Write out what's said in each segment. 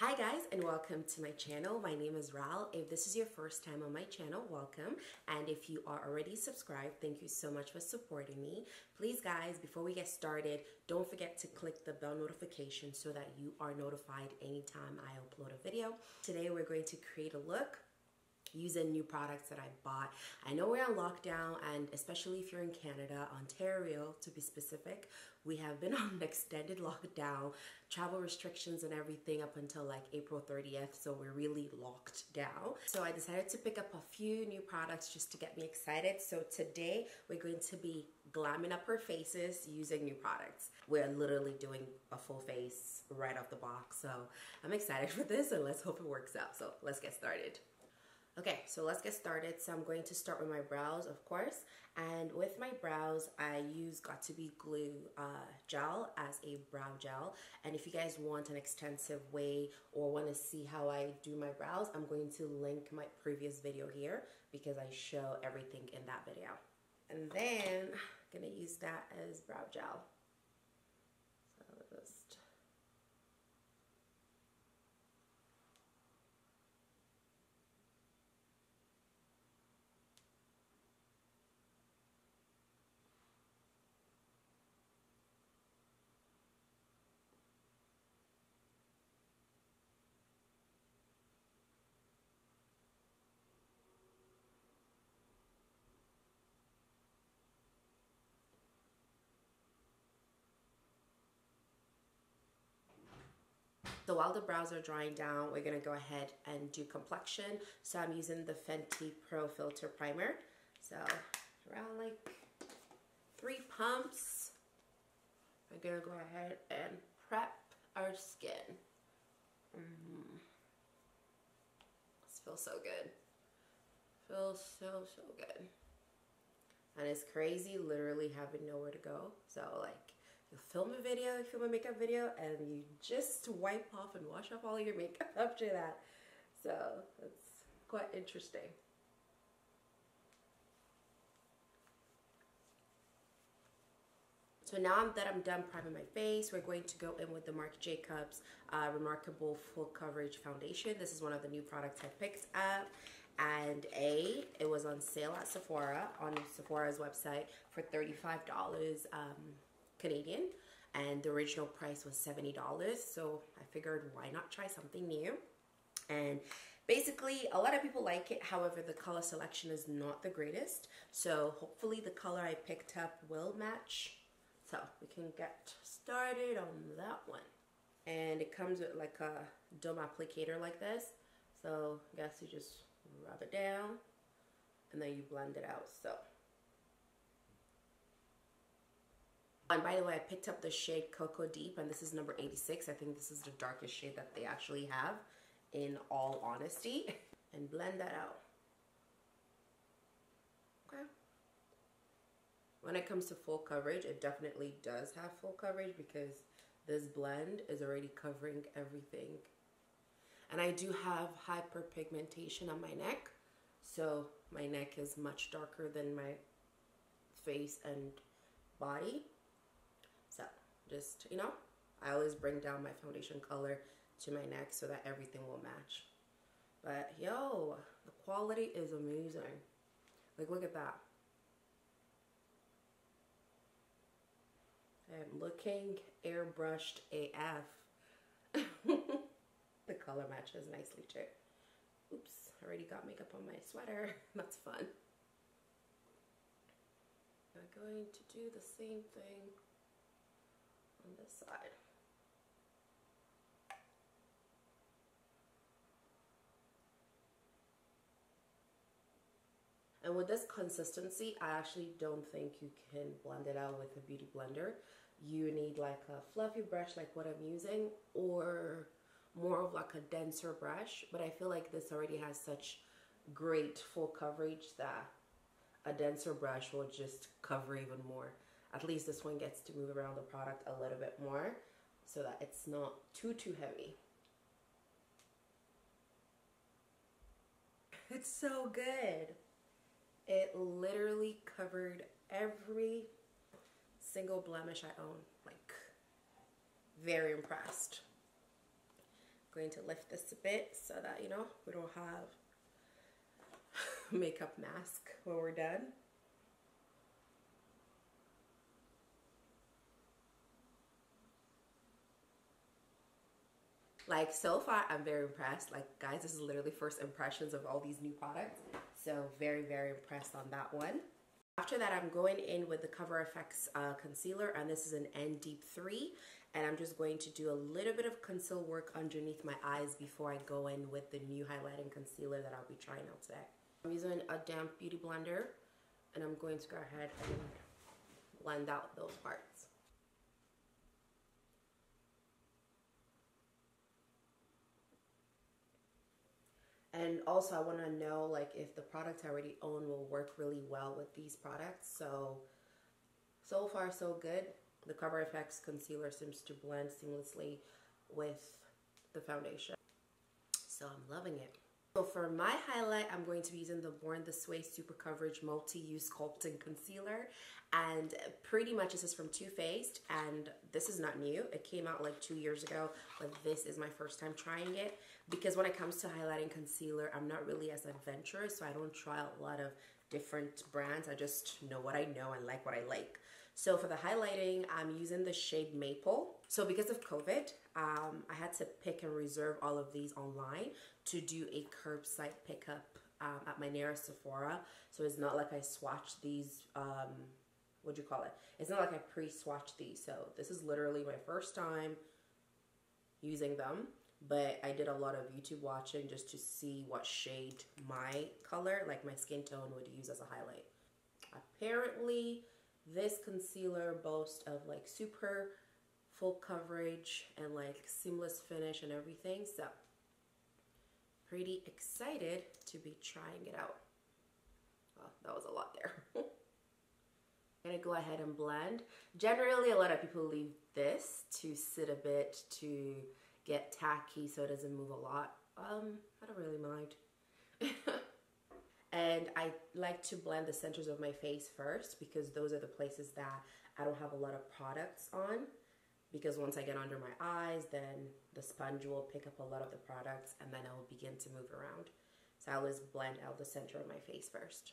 Hi guys, and welcome to my channel. My name is Ral. If this is your first time on my channel, welcome. And if you are already subscribed, thank you so much for supporting me. Please guys, before we get started, don't forget to click the bell notification so that you are notified anytime I upload a video. Today we're going to create a look using new products that I bought. I know we're on lockdown, and especially if you're in Canada, Ontario to be specific, we have been on an extended lockdown, travel restrictions and everything up until like April 30th, so we're really locked down. So I decided to pick up a few new products just to get me excited. So today we're going to be glamming up our faces using new products. We're literally doing a full face right off the box, so I'm excited for this and let's hope it works out. So let's get started. Okay, so let's get started. So I'm going to start with my brows, of course. And with my brows, I use Got2B Glue Gel as a brow gel. And if you guys want an extensive way or want to see how I do my brows, I'm going to link my previous video here because I show everything in that video. And then I'm going to use that as brow gel. So just... So while the brows are drying down, we're going to go ahead and do complexion. So I'm using the Fenty Pro Filtr Primer. So around like 3 pumps, we're going to go ahead and prep our skin. This feels so good. Feels so good. And it's crazy literally having nowhere to go. So like, you film a video, you film a makeup video, and you just wipe off and wash off all your makeup after that. So it's quite interesting. So now that I'm done priming my face, we're going to go in with the Marc Jacobs Remarcable Full Coverage Foundation. This is one of the new products I picked up. And it was on sale at Sephora, on Sephora's website for $35 Canadian. And the original price was $70. So I figured, why not try something new? And basically, a lot of people like it. However, the color selection is not the greatest. So hopefully the color I picked up will match. So we can get started on that one. And it comes with like a dome applicator like this. So I guess you just rub it down and then you blend it out. So, and by the way, I picked up the shade Cocoa Deep, and this is number 86. I think this is the darkest shade that they actually have, in all honesty. And blend that out. Okay. When it comes to full coverage, it definitely does have full coverage because this blend is already covering everything. And I do have hyperpigmentation on my neck, so my neck is much darker than my face and body. So just, you know, I always bring down my foundation color to my neck so that everything will match. But yo, the quality is amazing. Like, look at that. I'm looking airbrushed AF. The color matches nicely too. Oops, already got makeup on my sweater. That's fun. I'm going to do the same thing on this side. And with this consistency, I actually don't think you can blend it out with a beauty blender. You need like a fluffy brush like what I'm using, or more of like a denser brush. But I feel like this already has such great full coverage that a denser brush will just cover even more. At least this one gets to move around the product a little bit more so that it's not too heavy. It's so good. It literally covered every single blemish I own. Like, very impressed. going to lift this a bit so that, you know, we don't have makeup mask when we're done. Like, so far, I'm very impressed. Like, guys, this is literally first impressions of all these new products. So, very, very impressed on that one. After that, I'm going in with the Cover FX concealer, and this is an N Deep 3. And I'm just going to do a little bit of conceal work underneath my eyes before I go in with the new highlighting concealer that I'll be trying out today. I'm using a damp beauty blender, and I'm going to go ahead and blend out those parts. And also I want to know like if the product I already own will work really well with these products. So far so good. The Cover FX concealer seems to blend seamlessly with the foundation. So I'm loving it. So for my highlight, I'm going to be using the Born This Way Super Coverage Multi-Use Sculpting Concealer. And pretty much this is from Too Faced, and this is not new. It came out like 2 years ago, but this is my first time trying it. Because when it comes to highlighting concealer, I'm not really as adventurous, so I don't try a lot of different brands. I just know what I know and like what I like. So for the highlighting, I'm using the shade Maple. So because of COVID, I had to pick and reserve all of these online to do a curbside pickup at my nearest Sephora. So it's not like I swatched these, what'd you call it? It's not like I pre-swatched these. So this is literally my first time using them. But I did a lot of YouTube watching just to see what shade my color, like my skin tone, would use as a highlight. Apparently, this concealer boasts of like super full coverage and like seamless finish and everything. So, pretty excited to be trying it out. Oh, that was a lot there. I'm gonna go ahead and blend. Generally, a lot of people leave this to sit a bit to get tacky so it doesn't move a lot. I don't really mind. And I like to blend the centers of my face first because those are the places that I don't have a lot of products on. Because once I get under my eyes, then the sponge will pick up a lot of the products and then I will begin to move around. So I always blend out the center of my face first.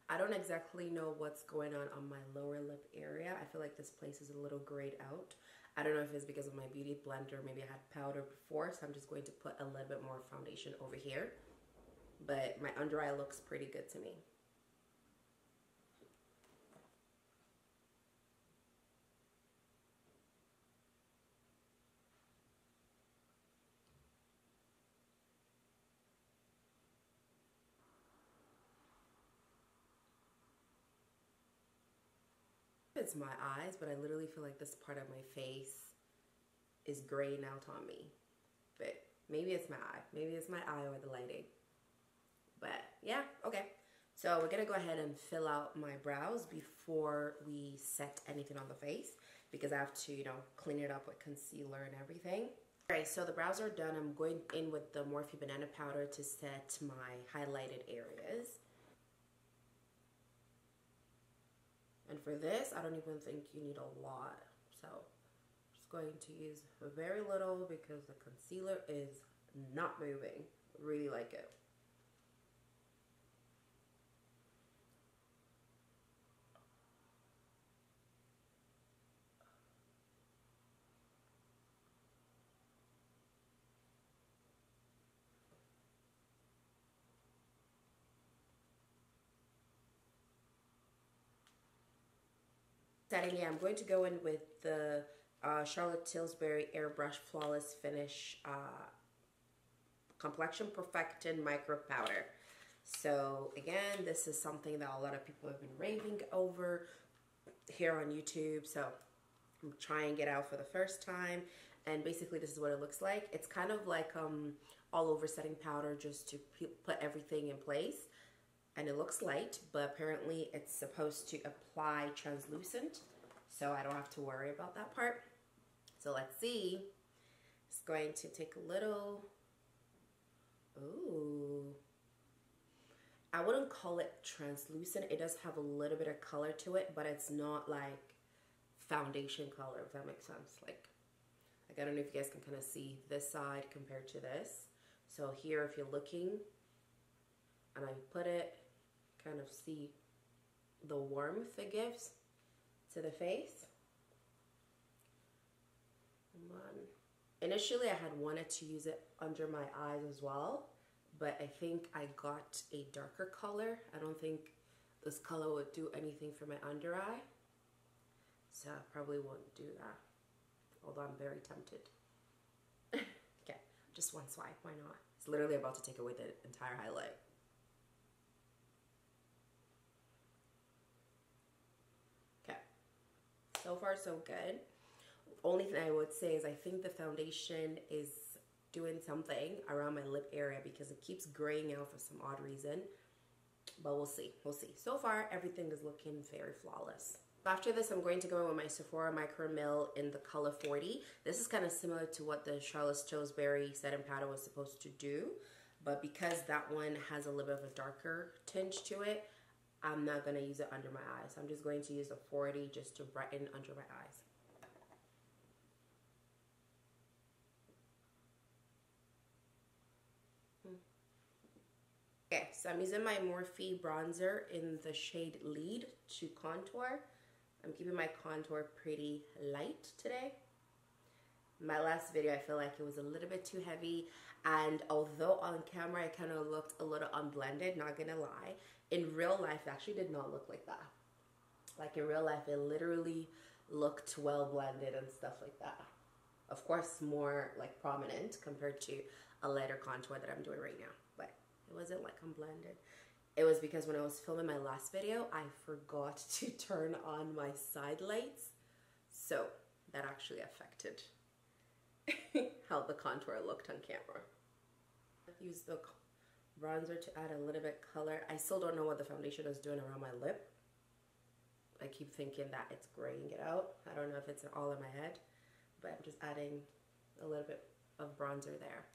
I don't exactly know what's going on my lower lip area. I feel like this place is a little grayed out. I don't know if it's because of my beauty blender. Maybe I had powder before, so I'm just going to put a little bit more foundation over here. But my under eye looks pretty good to me. It's my eyes, but I literally feel like this part of my face is graying out on me. But maybe it's my eye. Maybe it's my eye or the lighting. But yeah, okay. So we're gonna go ahead and fill out my brows before we set anything on the face because I have to, you know, clean it up with concealer and everything. Alright, so the brows are done. I'm going in with the Morphe Banana Powder to set my highlighted areas. And for this, I don't even think you need a lot. So I'm just going to use very little because the concealer is not moving. Really like it. Setting it, I'm going to go in with the Charlotte Tilbury Airbrush Flawless Finish Complexion Perfecting Micro Powder. So again, this is something that a lot of people have been raving over here on YouTube. So I'm trying it out for the first time. And basically this is what it looks like. It's kind of like all over setting powder just to put everything in place. And it looks light, but apparently it's supposed to apply translucent, so I don't have to worry about that part. So let's see. It's going to take a little, ooh. I wouldn't call it translucent. It does have a little bit of color to it, but it's not like foundation color, if that makes sense. Like, Like, I don't know if you guys can kind of see this side compared to this. So here, if you're looking, and I put it, kind of see the warmth it gives to the face. And then, initially, I had wanted to use it under my eyes as well, but I think I got a darker color. I don't think this color would do anything for my under eye, so I probably won't do that, although I'm very tempted. Okay, just one swipe, why not? It's literally about to take away the entire highlight. Okay, so far so good. Only thing I would say is I think the foundation is doing something around my lip area because it keeps graying out for some odd reason. But we'll see. We'll see. So far, everything is looking very flawless. After this, I'm going to go in with my Sephora Micro Mill in the color 40. This is kind of similar to what the Charlotte Tilbury setting powder was supposed to do. But because that one has a little bit of a darker tinge to it, I'm not going to use it under my eyes. I'm just going to use the 40 just to brighten under my eyes. Okay, so I'm using my Morphe bronzer in the shade Lead to contour. I'm keeping my contour pretty light today. My last video, I feel like it was a little bit too heavy, and although on camera I kind of looked a little unblended, not gonna lie, in real life it actually did not look like that. Like in real life, it literally looked well blended and stuff like that. Of course, more like prominent compared to a lighter contour that I'm doing right now, but it wasn't like unblended. It was because when I was filming my last video, I forgot to turn on my side lights. So that actually affected how the contour looked on camera. Use the bronzer to add a little bit color. I still don't know what the foundation is doing around my lip. I keep thinking that it's graying it out. I don't know if it's all in my head, but I'm just adding a little bit of bronzer there.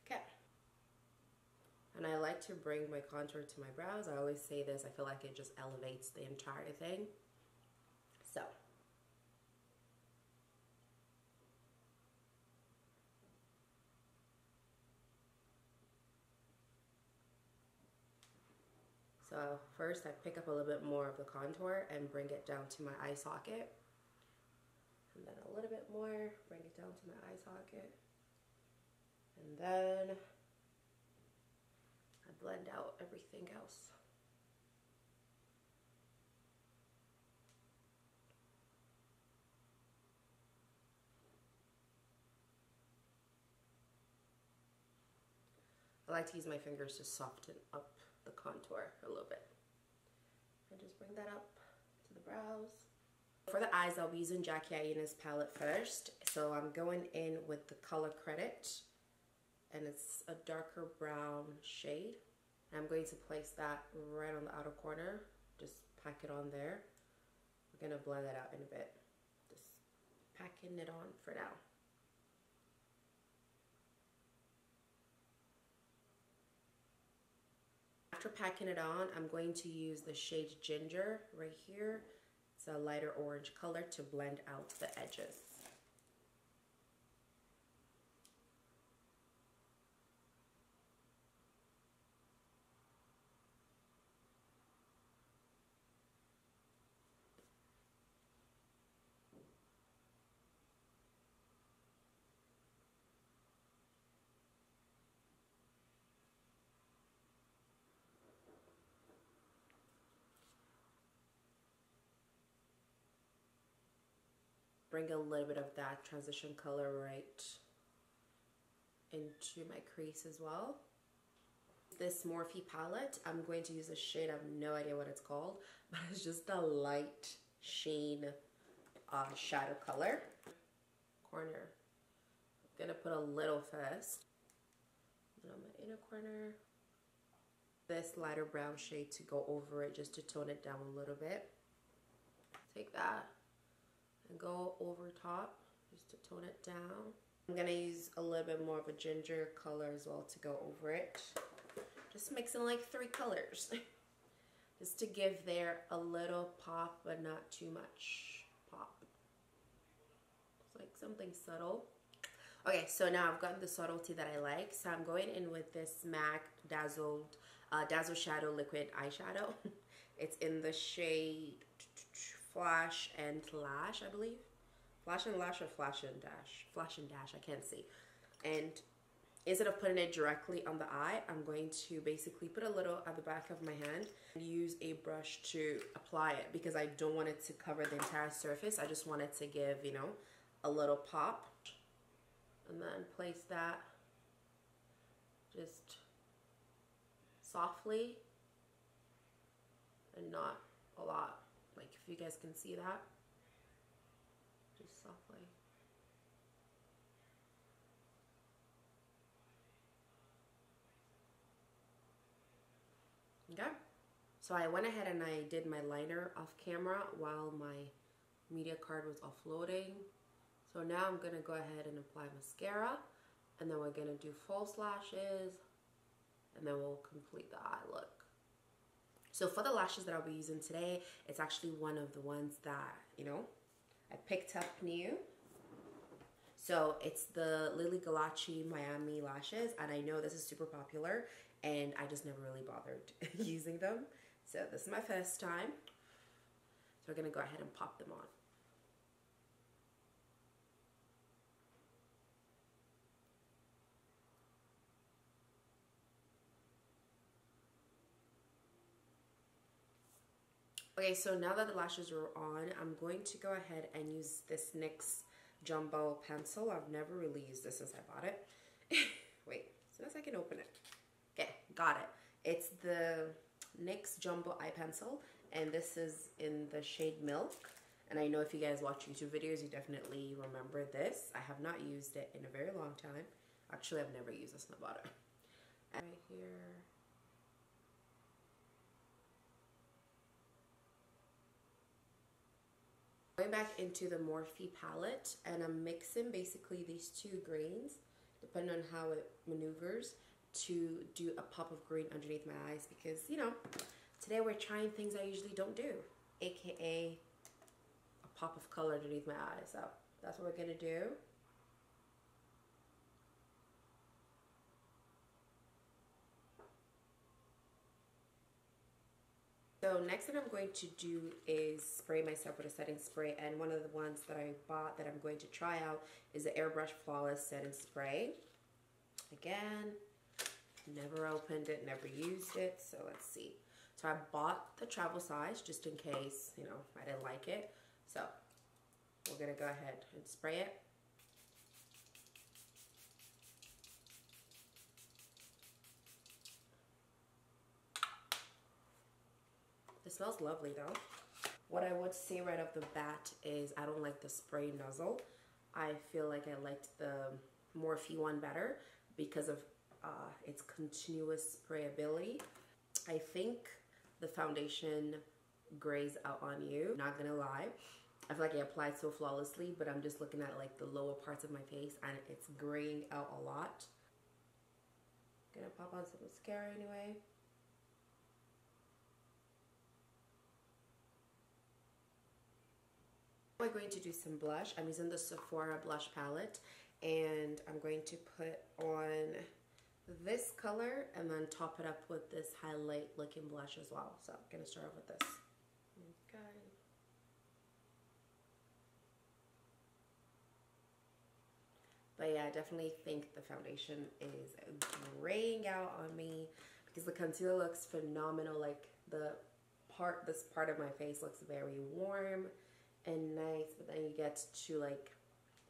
Okay. And I like to bring my contour to my brows. I always say this, I feel like it just elevates the entire thing. So. So first I pick up a little bit more of the contour and bring it down to my eye socket. And then a little bit more, bring it down to my eye socket. And then I blend out everything else. I like to use my fingers to soften up the contour a little bit. And just bring that up to the brows. For the eyes, I'll be using Jackie Aina's palette first. So I'm going in with the color Credit, and it's a darker brown shade. And I'm going to place that right on the outer corner. Just pack it on there. We're gonna blend that out in a bit. Just packing it on for now. After packing it on, I'm going to use the shade Ginger right here. It's a lighter orange color to blend out the edges. Bring a little bit of that transition color right into my crease as well. This Morphe palette, I'm going to use a shade, I have no idea what it's called, but it's just a light sheen shadow color. Corner. I'm gonna put a little first. And on my inner corner. This lighter brown shade to go over it just to tone it down a little bit. Take that and go over top just to tone it down. I'm gonna use a little bit more of a ginger color as well to go over it. Just mixing like 3 colors just to give there a little pop but not too much pop. something subtle. Okay, so now I've gotten the subtlety that I like. So I'm going in with this MAC Dazzle Shadow Liquid Eyeshadow. It's in the shade Flash and Lash, I believe. Flash and Lash or Flash and Dash? Flash and Dash, I can't see. And instead of putting it directly on the eye, I'm going to basically put a little at the back of my hand and use a brush to apply it, because I don't want it to cover the entire surface. I just want it to give, you know, a little pop. And then place that just softly and not a lot. Like, if you guys can see that, just softly. Okay, so I went ahead and I did my liner off camera while my media card was offloading. So now I'm gonna go ahead and apply mascara, and then we're gonna do false lashes, and then we'll complete the eye look. So for the lashes that I'll be using today, it's actually one of the ones that, you know, I picked up new. So it's the Lily Galachi Miami lashes, and I know this is super popular, and I just never really bothered using them. So this is my first time. So we're gonna go ahead and pop them on. Okay, so now that the lashes are on, I'm going to go ahead and use this NYX Jumbo pencil. I've never really used this since I bought it. Wait, as soon as I can open it. Okay, got it. It's the NYX Jumbo eye pencil, and this is in the shade Milk. And I know if you guys watch YouTube videos, you definitely remember this. I have not used it in a very long time. Actually, I've never used this in the bottom. Right here. Going back into the Morphe palette, and I'm mixing basically these two greens, depending on how it maneuvers, to do a pop of green underneath my eyes, because, you know, today we're trying things I usually don't do, aka a pop of color underneath my eyes. So that's what we're gonna do. So next thing I'm going to do is spray myself with a setting spray, and one of the ones that I bought that I'm going to try out is the Airbrush Flawless Setting Spray. Again, never opened it, never used it, so let's see. So I bought the travel size just in case, you know, I didn't like it. So we're gonna go ahead and spray it. It smells lovely though. What I would say right off the bat is I don't like the spray nozzle. I feel like I liked the Morphe one better because of its continuous sprayability. I think the foundation grays out on you, not gonna lie. I feel like it applied so flawlessly, but I'm just looking at like the lower parts of my face and it's graying out a lot. Gonna pop on some mascara anyway. I'm going to do some blush. I'm using the Sephora blush palette, and I'm going to put on this color and then top it up with this highlight looking blush as well. So I'm gonna start off with this. Okay. But yeah, I definitely think the foundation is graying out on me because the concealer looks phenomenal. Like this part of my face looks very warm and nice, but then you get to like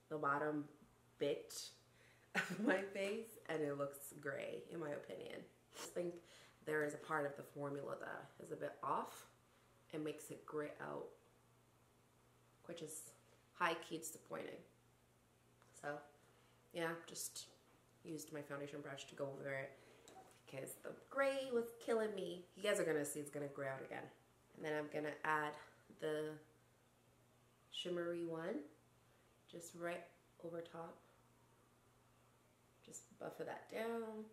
the bottom bit of my face and it looks gray, in my opinion. I just think there is a part of the formula that is a bit off and makes it gray out, which is high-key disappointing. So yeah, just used my foundation brush to go over it because the gray was killing me. You guys are gonna see it's gonna gray out again. And then I'm gonna add the shimmery one just right over top. Just buffer that down.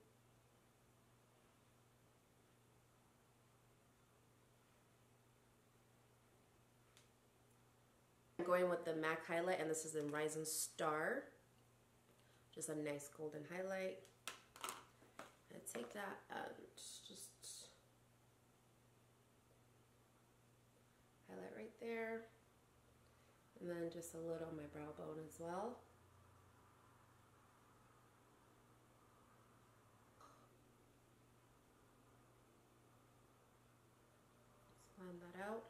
I'm going with the MAC highlight, and this is in Rising Star. Just a nice golden highlight. And take that and just highlight right there. And then just a little on my brow bone as well. Just blend that out.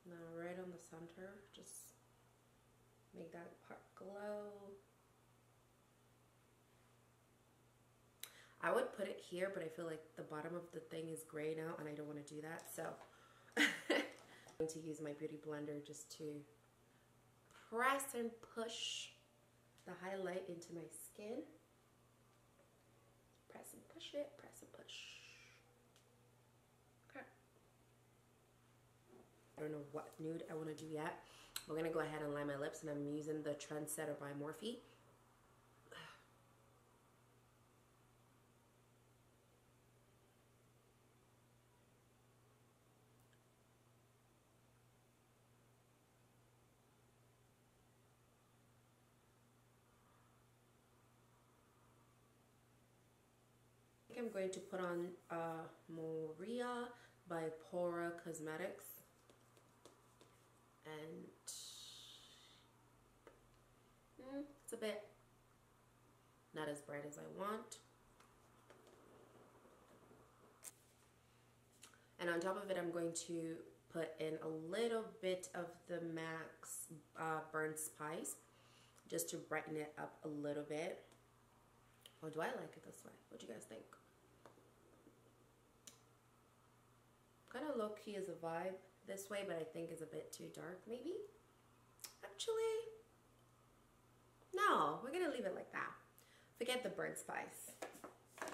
Now right on the center, just make that part glow. I would put it here, but I feel like the bottom of the thing is gray now and I don't want to do that, so I'm going to use my beauty blender just to press and push the highlight into my skin. Press and push it, press and push. Okay. I don't know what nude I want to do yet. We're going to go ahead and line my lips, and I'm using the Trendsetter by Morphe. I'm going to put on Moria by Pora Cosmetics, and it's a bit not as bright as I want. And on top of it, I'm going to put in a little bit of the MAC's Burnt Spice just to brighten it up a little bit. Or do I like it this way? What do you guys think? Kind of low-key is a vibe this way, but I think it's a bit too dark, maybe? Actually, no, we're gonna leave it like that. Forget the burnt spice. It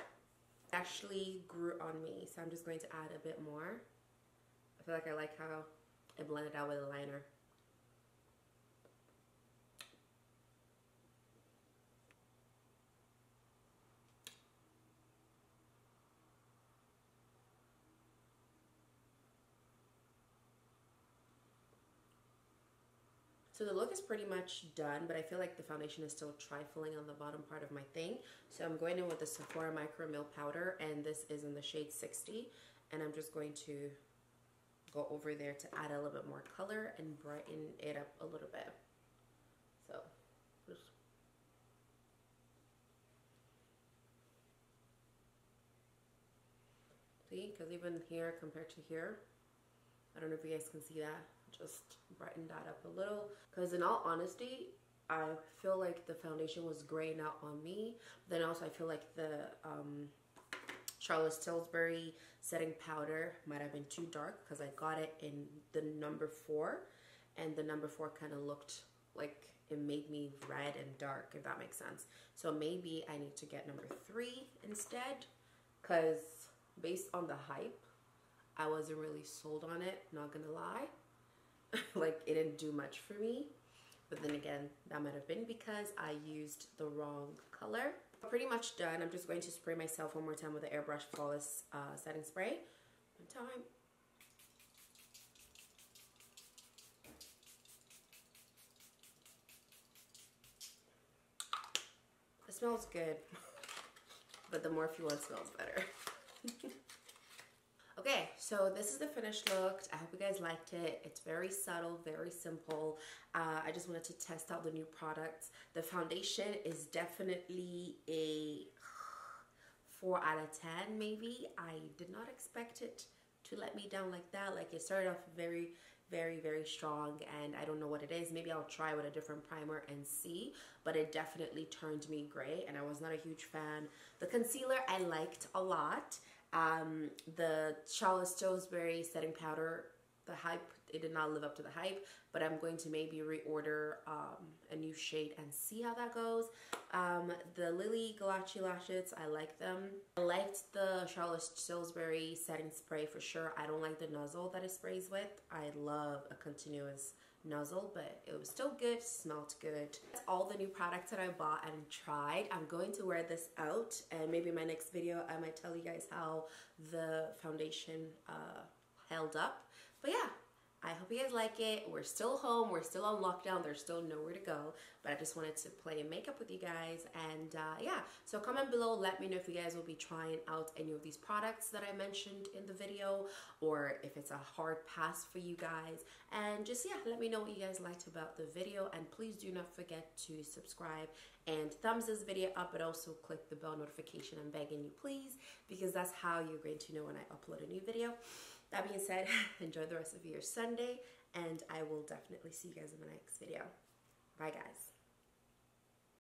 actually grew on me, so I'm just going to add a bit more. I feel like I like how it blended out with a liner. So the look is pretty much done, but I feel like the foundation is still trifling on the bottom part of my thing. So I'm going in with the Sephora Micro Milk Powder, and this is in the shade 60. And I'm just going to go over there to add a little bit more color and brighten it up a little bit. So just see, because even here compared to here, I don't know if you guys can see that. Just brighten that up a little, because in all honesty, I feel like the foundation was graying out on me. Then also I feel like the Charlotte Tilbury setting powder might have been too dark, because I got it in the number 4, and the number 4 kind of looked like it made me red and dark, if that makes sense. So maybe I need to get number 3 instead, because based on the hype, I wasn't really sold on it, not gonna lie. Like, it didn't do much for me. But then again, that might have been because I used the wrong color. Pretty much done. I'm just going to spray myself one more time with the Airbrush Flawless setting spray. One time. It smells good, but the Morphe one smells better. Okay, so this is the finished look. I hope you guys liked it. It's very subtle, very simple. I just wanted to test out the new products. The foundation is definitely a 4 out of 10 maybe. I did not expect it to let me down like that. Like, it started off very, very, very strong, and I don't know what it is. Maybe I'll try with a different primer and see, but it definitely turned me gray, and I was not a huge fan. The concealer I liked a lot. The Charlotte Tilbury setting powder, the hype, it did not live up to the hype, but I'm going to maybe reorder a new shade and see how that goes. The Lily Galachi Lashes, I like them. I liked the Charlotte Tilbury setting spray for sure. I don't like the nozzle that it sprays with. I love a continuous nozzle, but it was still good, smelled good. That's all the new products that I bought and tried. I'm going to wear this out, and maybe in my next video I might tell you guys how the foundation held up. But yeah, I hope you guys like it. We're still home. We're still on lockdown. There's still nowhere to go. But I just wanted to play makeup with you guys. And yeah, so comment below. Let me know if you guys will be trying out any of these products that I mentioned in the video, or if it's a hard pass for you guys. And just, yeah, let me know what you guys liked about the video. And please do not forget to subscribe and thumbs this video up, but also click the bell notification. I'm begging you, please, because that's how you're going to know when I upload a new video. That being said, enjoy the rest of your Sunday, and I will definitely see you guys in the next video. Bye, guys.